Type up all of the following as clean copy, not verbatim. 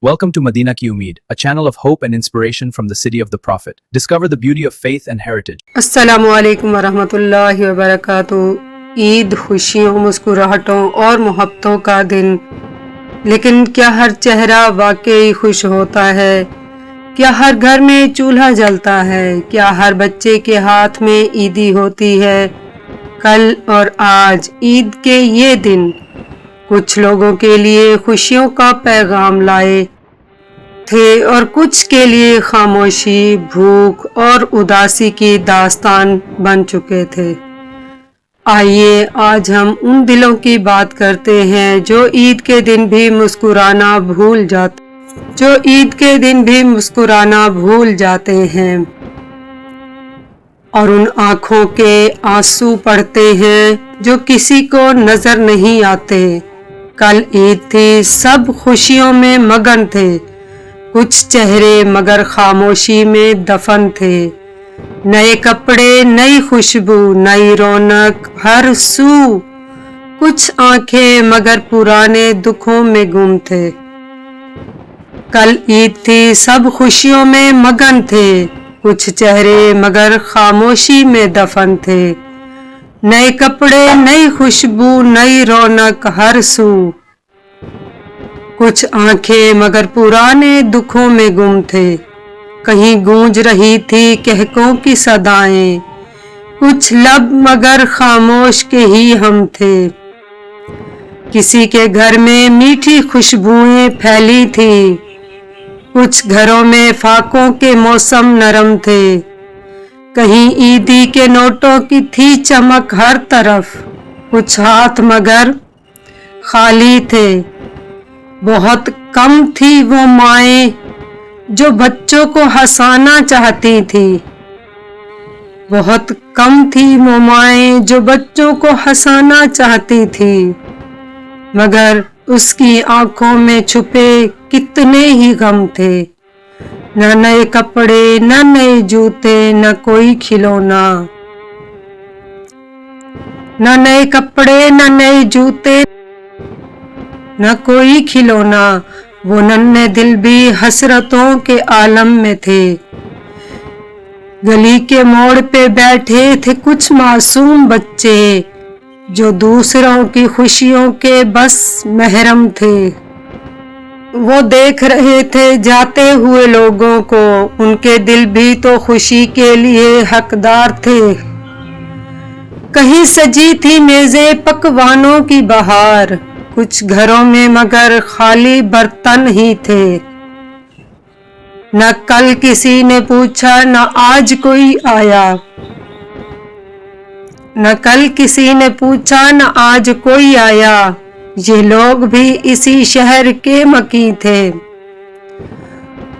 Welcome to Madina Ki Umeed, a channel of hope and inspiration from the city of the Prophet. Discover the beauty of faith and heritage. अस्सलामु अलैकुम वरहमतुल्लाहि वबरकातुहू। ईद खुशियों, मुस्कुराहटों और मोहब्बतों का दिन। लेकिन क्या हर चेहरा वाकई खुश होता है? क्या हर घर में चूल्हा जलता है? क्या हर बच्चे के हाथ में ईदी होती है? कल और आज ईद के ये दिन कुछ लोगों के लिए खुशियों का पैगाम लाए थे और कुछ के लिए खामोशी, भूख और उदासी की दास्तान बन चुके थे। आइए आज हम उन दिलों की बात करते हैं जो ईद के दिन भी मुस्कुराना भूल जाते हैं और उन आँखों के आंसू पड़ते हैं जो किसी को नजर नहीं आते। कल ईद थी, सब खुशियों में मगन थे, कुछ चेहरे मगर खामोशी में दफन थे। नए कपड़े, नई खुशबू, नई रौनक हर सू, कुछ आंखें मगर पुराने दुखों में गुम थे। कल ईद थी, सब खुशियों में मगन थे, कुछ चेहरे मगर खामोशी में दफन थे। नए कपड़े, नई खुशबू, नई रौनक हर सू, कुछ आंखें मगर पुराने दुखों में गुम थे। कहीं गूंज रही थी कहकों की सदाएं, कुछ लब मगर खामोश के ही हम थे। किसी के घर में मीठी खुशबुएं फैली थी, कुछ घरों में फाकों के मौसम नरम थे। कहीं ईदी के नोटों की थी चमक हर तरफ, कुछ हाथ मगर खाली थे। बहुत कम थी वो माएं जो बच्चों को हंसाना चाहती थी, बहुत कम थी वो माएं जो बच्चों को हंसाना चाहती थी, मगर उसकी आंखों में छुपे कितने ही गम थे। न नए कपड़े, न नए जूते, न कोई खिलौना। न नए कपड़े, न नए जूते, न कोई खिलौना। वो नन्हे दिल भी हसरतों के आलम में थे। गली के मोड़ पे बैठे थे कुछ मासूम बच्चे जो दूसरों की खुशियों के बस महरम थे। वो देख रहे थे जाते हुए लोगों को, उनके दिल भी तो खुशी के लिए हकदार थे। कहीं सजी थी मेज़ें पकवानों की बहार, कुछ घरों में मगर खाली बर्तन ही थे। न कल किसी ने पूछा, न आज कोई आया। न कल किसी ने पूछा, न आज कोई आया। ये लोग भी इसी शहर के मकी थे।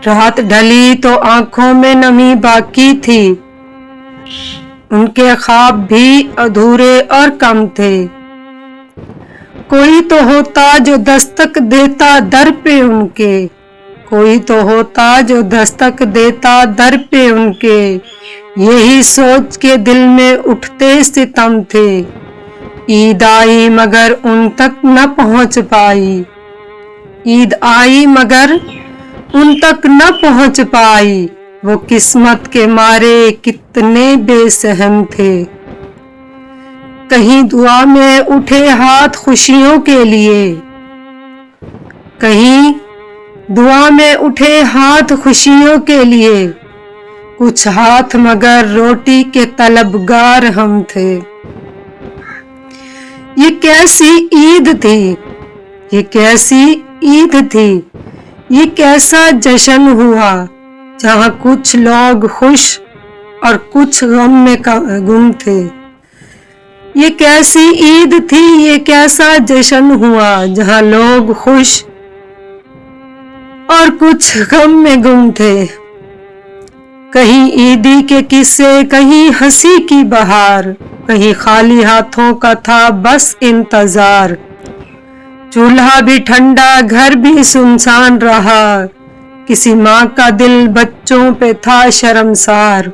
रात ढली तो आंखों में नमी बाकी थी, उनके ख्वाब भी अधूरे और कम थे। कोई तो होता जो दस्तक देता दर पे उनके, कोई तो होता जो दस्तक देता दर पे उनके। यही सोच के दिल में उठते सितम थे। ईद आई मगर उन तक न पहुंच पाई, ईद आई मगर उन तक न पहुंच पाई। वो किस्मत के मारे कितने बेसहम थे। कहीं दुआ में उठे हाथ खुशियों के लिए, कहीं दुआ में उठे हाथ खुशियों के लिए, कुछ हाथ मगर रोटी के तलबगार हम थे। ये कैसी ईद थी, ये कैसी ईद थी, ये कैसा जश्न हुआ जहाँ कुछ लोग खुश और कुछ गम में गुम थे। ये कैसी ईद थी, ये कैसा जश्न हुआ जहाँ लोग खुश और कुछ गम में गुम थे। कहीं ईदी के किस्से, कहीं हंसी की बहार, कहीं खाली हाथों का था बस इंतजार। चूल्हा भी ठंडा, घर भी सुनसान रहा, किसी माँ का दिल बच्चों पे था शर्मसार।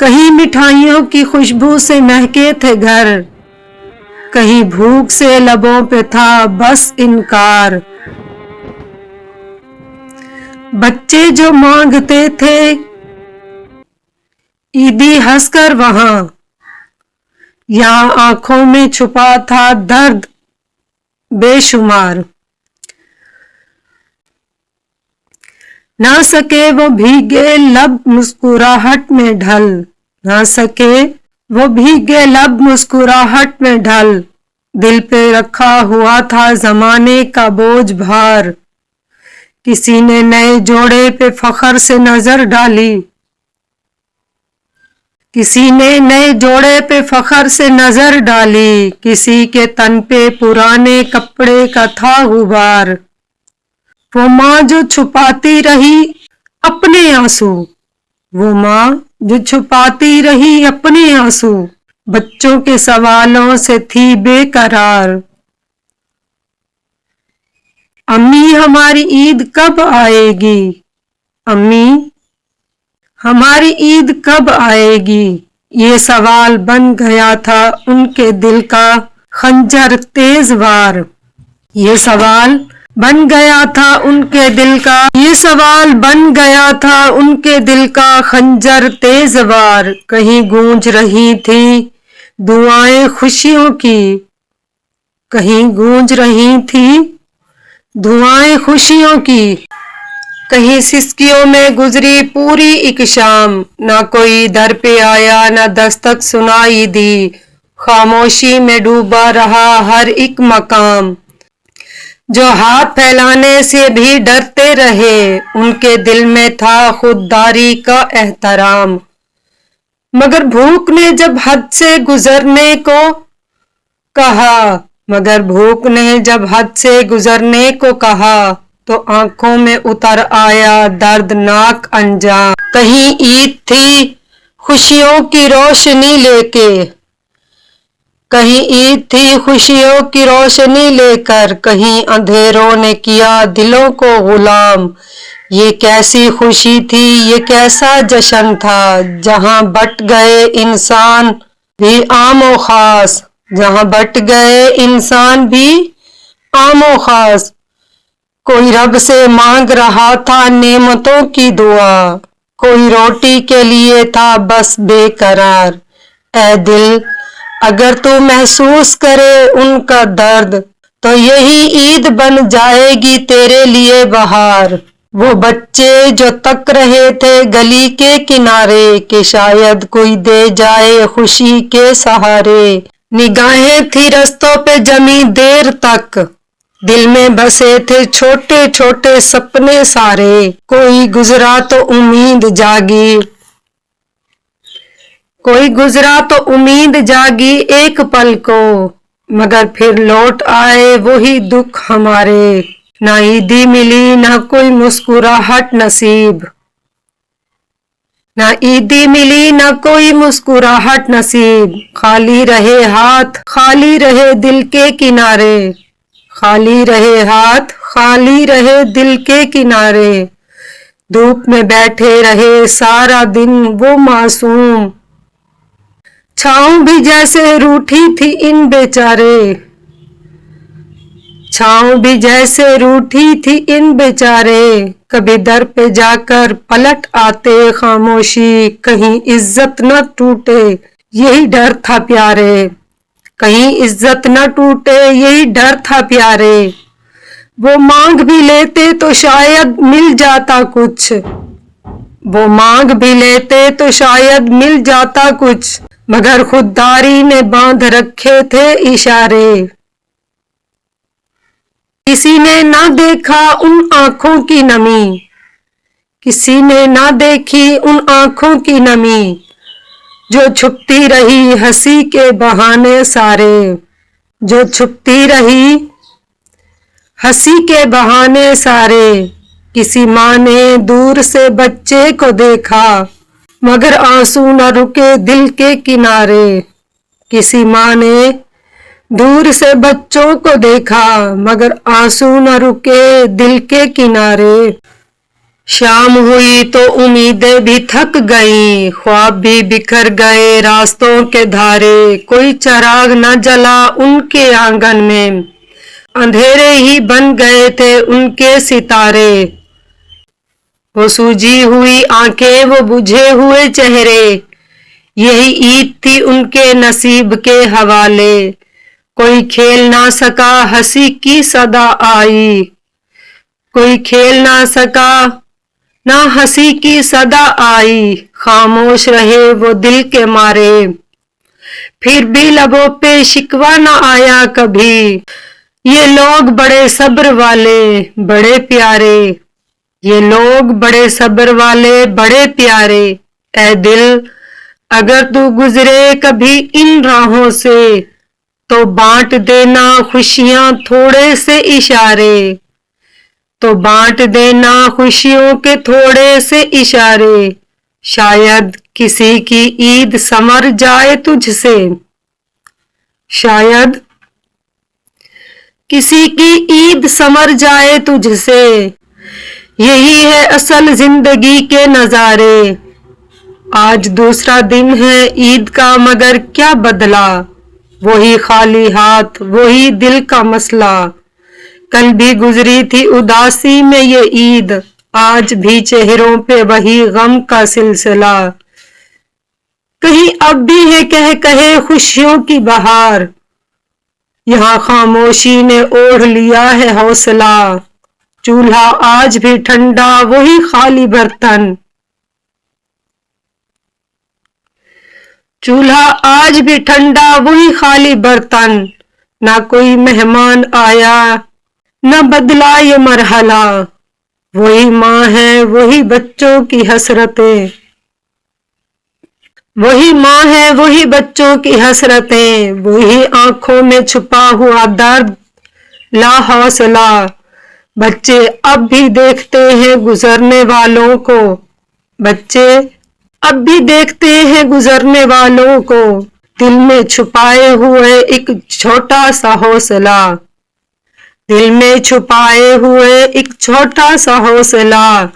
कहीं मिठाइयों की खुशबू से महके थे घर, कहीं भूख से लबों पे था बस इनकार। बच्चे जो मांगते थे ईदी हंसकर वहां, यहाँ आंखों में छुपा था दर्द बेशुमार। ना सके वो भीगे लब मुस्कुराहट में ढल, ना सके वो भीगे लब मुस्कुराहट में ढल। दिल पे रखा हुआ था जमाने का बोझ भार। किसी ने नए जोड़े पे फखर से नजर डाली, किसी ने नए जोड़े पे फखर से नजर डाली। किसी के तन पे पुराने कपड़े का था गुबार। वो माँ जो छुपाती रही अपने आंसू, वो माँ जो छुपाती रही अपने आंसू, बच्चों के सवालों से थी बेकरार। अम्मी हमारी ईद कब आएगी, अम्मी हमारी ईद कब आएगी। ये सवाल बन गया था उनके दिल का खंजर तेज वार। ये सवाल बन गया था उनके दिल का, ये सवाल बन गया था उनके दिल का खंजर तेज वार। कहीं गूंज रही थी दुआएं खुशियों की, कहीं गूंज रही थी दुआएं खुशियों की। कहीं सिसकियों में गुजरी पूरी एक शाम, ना कोई दर पे आया ना दस्तक सुनाई दी। खामोशी में डूबा रहा हर एक मकाम, जो हाथ फैलाने से भी डरते रहे। उनके दिल में था खुददारी का एहतराम, मगर भूख ने जब हद से गुजरने को कहा, मगर भूख ने जब हद से गुजरने को कहा, तो आंखों में उतर आया दर्दनाक अंजाम। कहीं ईद थी खुशियों की रोशनी लेके, कहीं ईद थी खुशियों की रोशनी लेकर, कहीं अंधेरों ने किया दिलों को गुलाम। ये कैसी खुशी थी, ये कैसा जश्न था, जहां बट गए इंसान भी आमो खास, जहां बट गए इंसान भी आमो खास। कोई रब से मांग रहा था नेमतों की दुआ, कोई रोटी के लिए था बस बेकरार। ऐ दिल अगर तू महसूस करे उनका दर्द, तो यही ईद बन जाएगी तेरे लिए बहार। वो बच्चे जो तक रहे थे गली के किनारे, कि शायद कोई दे जाए खुशी के सहारे। निगाहें थी रस्तों पे जमी देर तक, दिल में बसे थे छोटे छोटे सपने सारे। कोई गुजरा तो उम्मीद जागी, कोई गुजरा तो उम्मीद जागी एक पल को, मगर फिर लौट आए वही दुख हमारे। ना ईदी मिली ना कोई मुस्कुराहट नसीब, ना ईदी मिली ना कोई मुस्कुराहट नसीब। खाली रहे हाथ खाली रहे दिल के किनारे, खाली रहे हाथ खाली रहे दिल के किनारे। धूप में बैठे रहे सारा दिन वो मासूम, छाँव भी जैसे रूठी थी इन बेचारे, छाँव भी जैसे रूठी थी इन बेचारे। कभी दर पे जाकर पलट आते खामोशी, कहीं इज्जत न टूटे यही डर था प्यारे, कहीं इज्जत न टूटे यही डर था प्यारे। वो मांग भी लेते तो शायद मिल जाता कुछ, वो मांग भी लेते तो शायद मिल जाता कुछ, मगर खुददारी ने बांध रखे थे इशारे। किसी ने ना देखा उन आंखों की नमी, किसी ने ना देखी उन आंखों की नमी, जो छुपती रही हंसी के बहाने सारे, जो छुपती रही हंसी के बहाने सारे। किसी माँ ने दूर से बच्चे को देखा, मगर आंसू न रुके दिल के किनारे। किसी माँ ने दूर से बच्चों को देखा, मगर आंसू न रुके दिल के किनारे। शाम हुई तो उम्मीदें भी थक गईं, ख्वाब भी बिखर गए रास्तों के धारे, कोई चिराग न जला उनके आंगन में, अंधेरे ही बन गए थे उनके सितारे। वो सूजी हुई आंखें, वो बुझे हुए चेहरे, यही ईद थी उनके नसीब के हवाले। कोई खेल ना सका हंसी की सदा आई, कोई खेल ना सका ना हंसी की सदा आई, खामोश रहे वो दिल के मारे। फिर भी लबों पे शिकवा ना आया कभी, ये लोग बड़े सब्र वाले बड़े प्यारे, ये लोग बड़े सब्र वाले बड़े प्यारे। ऐ दिल अगर तू गुजरे कभी इन राहों से, तो बांट देना खुशियां थोड़े से इशारे, तो बांट देना खुशियों के थोड़े से इशारे। शायद किसी की ईद संवर जाए तुझसे, शायद किसी की ईद संवर जाए तुझसे, यही है असल जिंदगी के नजारे। आज दूसरा दिन है ईद का मगर क्या बदला, वही खाली हाथ वही दिल का मसला। कल भी गुजरी थी उदासी में ये ईद, आज भी चेहरों पे वही गम का सिलसिला। कहीं अब भी है कह कहे खुशियों की बहार, यहाँ खामोशी ने ओढ़ लिया है हौसला। चूल्हा आज भी ठंडा वही खाली बर्तन, चूल्हा आज भी ठंडा वही खाली बर्तन। ना कोई मेहमान आया न बदला ये मरहला, वही माँ है वही बच्चों की हसरतें, वही माँ है वही बच्चों की हसरतें, वही आंखों में छुपा हुआ दर्द ला हौसला। बच्चे अब भी देखते हैं गुजरने वालों को, बच्चे अब भी देखते हैं गुजरने वालों को, दिल में छुपाए हुए एक छोटा सा हौसला, दिल में छुपाए हुए एक छोटा सा हौसला।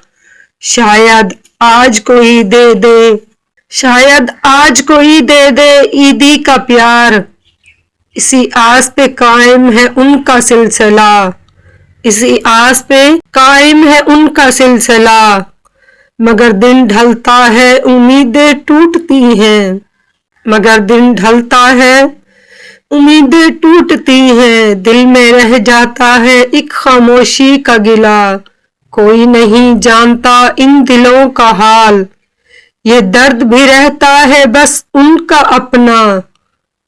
शायद आज कोई दे दे, शायद आज कोई दे दे ईदी का प्यार, इसी आस पे कायम है उनका सिलसिला, इसी आस पे कायम है उनका सिलसिला। मगर दिन ढलता है उम्मीदें टूटती हैं, मगर दिन ढलता है उम्मीदें टूटती हैं, दिल में रह जाता है एक खामोशी का गिला। कोई नहीं जानता इन दिलों का हाल, ये दर्द भी रहता है बस उनका अपना।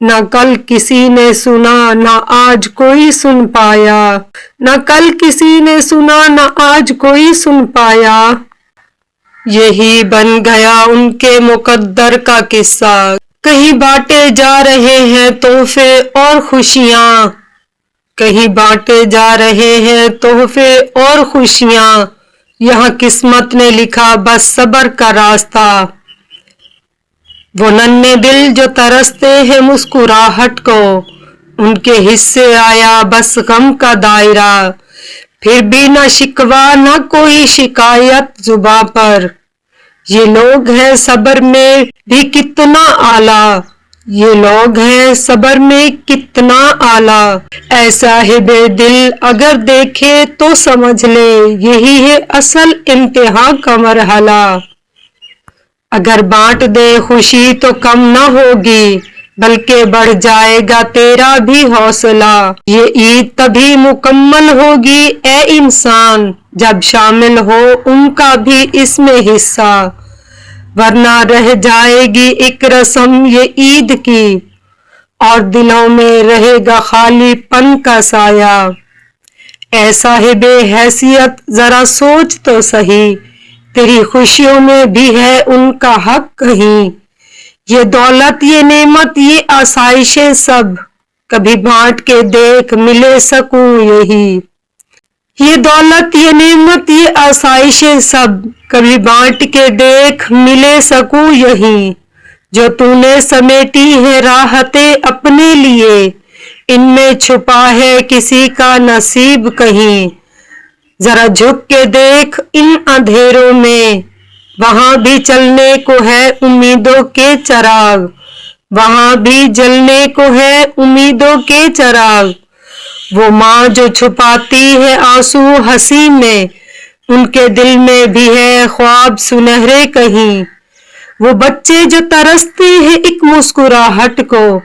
ना कल किसी ने सुना ना आज कोई सुन पाया, ना कल किसी ने सुना ना आज कोई सुन पाया। यही बन गया उनके मुकद्दर का किस्सा, कहीं बांटे जा रहे हैं तोहफे और खुशियां, कहीं बांटे जा रहे हैं तोहफे और खुशियां। यहाँ किस्मत ने लिखा बस सब्र का रास्ता, वो नन्हे दिल जो तरसते हैं मुस्कुराहट को, उनके हिस्से आया बस गम का दायरा। फिर भी न शिकवा न कोई शिकायत जुबां पर, ये लोग हैं सब्र में भी कितना आला, ये लोग हैं सब्र में कितना आला। ऐसा है बेदिल अगर देखे तो समझ ले, यही है असल इम्तिहान का मरहला। अगर बांट दे खुशी तो कम न होगी, बल्कि बढ़ जाएगा तेरा भी हौसला। ये ईद तभी मुकम्मल होगी ए इंसान, जब शामिल हो उनका भी इसमें हिस्सा, वरना रह जाएगी एक रस्म ये ईद की, और दिलों में रहेगा खालीपन का साया। ऐसा है बेहैसियत जरा सोच तो सही, तेरी खुशियों में भी है उनका हक कहीं। ये दौलत ये नेमत ये आसाइशें सब, कभी बांट के देख मिले सकूं यही। ये दौलत ये नेमत ये आसाइशें सब, कभी बांट के देख मिले सकूं यही। जो तूने समेटी है राहतें अपने लिए, इनमें छुपा है किसी का नसीब कहीं। ذرا جھک کے دیکھ ان اندھیروں میں، وہاں بھی چلنے کو ہے امیدوں کے چراغ، وہاں بھی جلنے کو ہے امیدوں کے چراغ۔ وہ ماں جو چھپاتی ہے آنسو ہنسی میں، ان کے دل میں بھی ہے خواب سنہرے کہیں۔ وہ بچے جو ترستے ہیں ایک مسکراہٹ کو،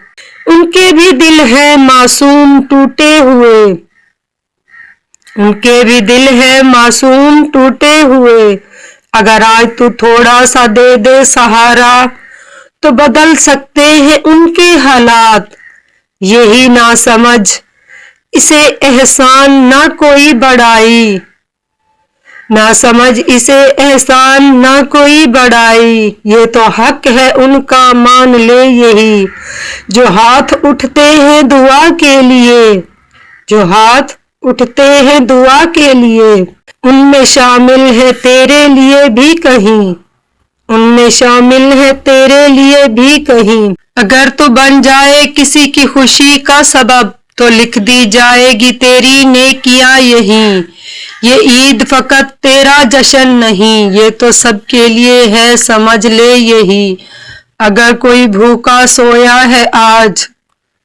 ان کے بھی دل ہے معصوم ٹوٹے ہوئے، ان کے بھی دل ہے معصوم ٹوٹے ہوئے۔ اگر آج تو تھوڑا سا دے دے سہارا تو بدل سکتے ہیں ان کے حالات۔ یہی نہ سمجھ اسے احسان نہ کوئی بڑائی، نہ سمجھ اسے احسان نہ کوئی بڑائی۔ یہ تو حق ہے ان کا مان لے یہی، جو ہاتھ اٹھتے ہیں دعا کے لیے، جو ہاتھ اٹھتے ہیں دعا کے لیے۔ ان میں شامل ہے تیرے لیے بھی کہیں، ان میں شامل ہے تیرے لیے بھی کہیں۔ اگر تو بن جائے کسی کی خوشی کا سبب تو لکھ دی جائے گی تیری نیکیاں یہیں۔ یہ عید فقط تیرا جشن نہیں، یہ تو سب کے لیے ہے سمجھ لے یہی۔ اگر کوئی بھوکا سویا ہے آج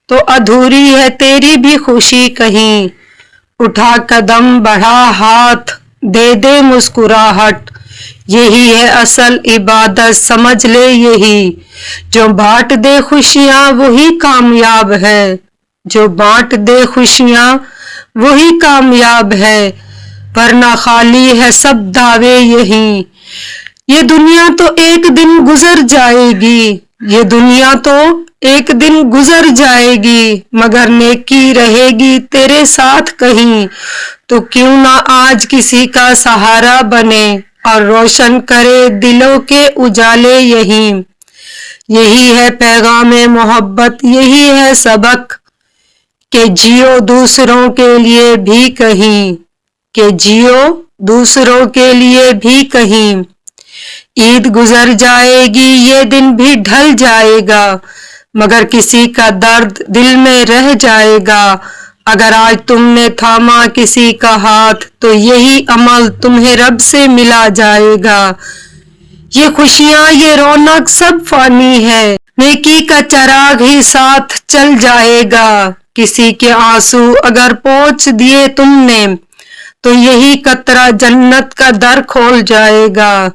تو ادھوری ہے تیری بھی خوشی کہیں۔ اٹھا قدم بڑھا ہاتھ دے دے مسکراہٹ، یہی ہے اصل عبادت سمجھ لے یہی۔ جو بانٹ دے خوشیاں وہی کامیاب ہے، جو بانٹ دے خوشیاں وہی کامیاب ہے، ورنہ خالی ہے سب دعوے یہی۔ یہ دنیا تو ایک دن گزر جائے گی، یہ دنیا تو ایک دن گزر جائے گی، مگر نیکی رہے گی تیرے ساتھ کہیں۔ تو کیوں نہ آج کسی کا سہارا بنے اور روشن کرے دلوں کے اجالے یہیں۔ یہی ہے پیغام محبت، یہی ہے سبق، کہ جیو دوسروں کے لیے بھی کہیں، کہ جیو دوسروں کے لیے بھی کہیں۔ عید گزر جائے گی یہ دن بھی ڈھل جائے گا، مگر کسی کا درد دل میں رہ جائے گا۔ اگر آج تم نے تھاما کسی کا ہاتھ تو یہی عمل تمہیں رب سے ملا جائے گا۔ یہ خوشیاں یہ رونق سب فانی ہے، نیکی کا چراغ ہی ساتھ چل جائے گا۔ کسی کے آنسو اگر پوچھ دیے تم نے تو یہی قطرہ جنت کا در کھول جائے گا۔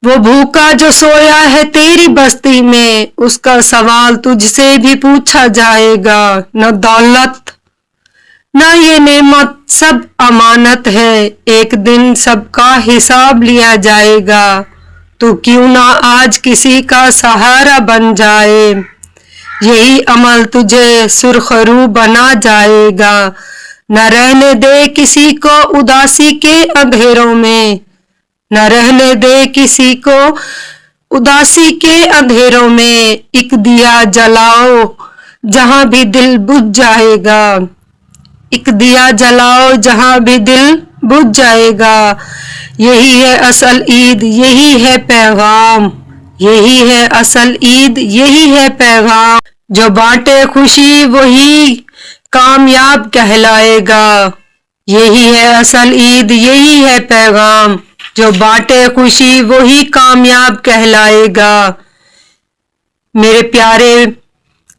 وہ بھوکا جو سویا ہے تیری بستی میں، اس کا سوال تجھ سے بھی پوچھا جائے گا۔ نہ دولت نہ یہ نعمت سب امانت ہے، ایک دن سب کا حساب لیا جائے گا۔ تو کیوں نہ آج کسی کا سہارا بن جائے، یہی عمل تجھے سرخ رو بنا جائے گا۔ نہ رہنے دے کسی کو اداسی کے اندھیروں میں، نہ رہنے دے کسی کو اداسی کے اندھیروں میں۔ ایک دیا جلاؤ جہاں بھی دل بجھ جائے گا، ایک دیا جلاؤ جہاں بھی دل بجھ جائے گا۔ یہی ہے اصل عید، یہی ہے پیغام، یہی ہے اصل عید، یہی ہے پیغام۔ جو بانٹے خوشی وہی کامیاب کہلائے گا، یہی ہے اصل عید، یہی ہے پیغام۔ جو بانٹے خوشی وہی کامیاب کہلائے گا۔ میرے پیارے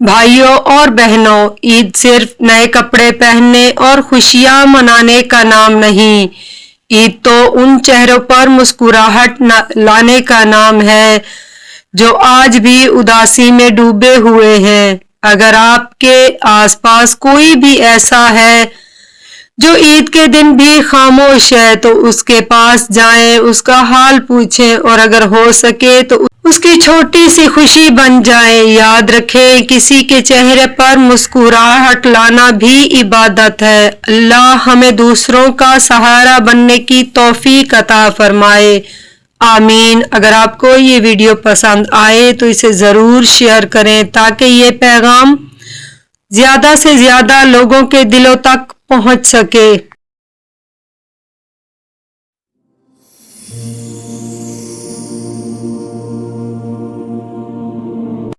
بھائیوں اور بہنوں، عید صرف نئے کپڑے پہننے اور خوشیاں منانے کا نام نہیں، عید تو ان چہروں پر مسکراہٹ لانے کا نام ہے جو آج بھی اداسی میں ڈوبے ہوئے ہیں۔ اگر آپ کے آس پاس کوئی بھی ایسا ہے جو عید کے دن بھی خاموش ہے تو اس کے پاس جائیں، اس کا حال پوچھیں اور اگر ہو سکے تو اس کی چھوٹی سی خوشی بن جائیں۔ یاد رکھیں کسی کے چہرے پر مسکراہٹ لانا بھی عبادت ہے۔ اللہ ہمیں دوسروں کا سہارا بننے کی توفیق عطا فرمائے، آمین۔ اگر آپ کو یہ ویڈیو پسند آئے تو اسے ضرور شیئر کریں تاکہ یہ پیغام زیادہ سے زیادہ لوگوں کے دلوں تک پہنچ سکے۔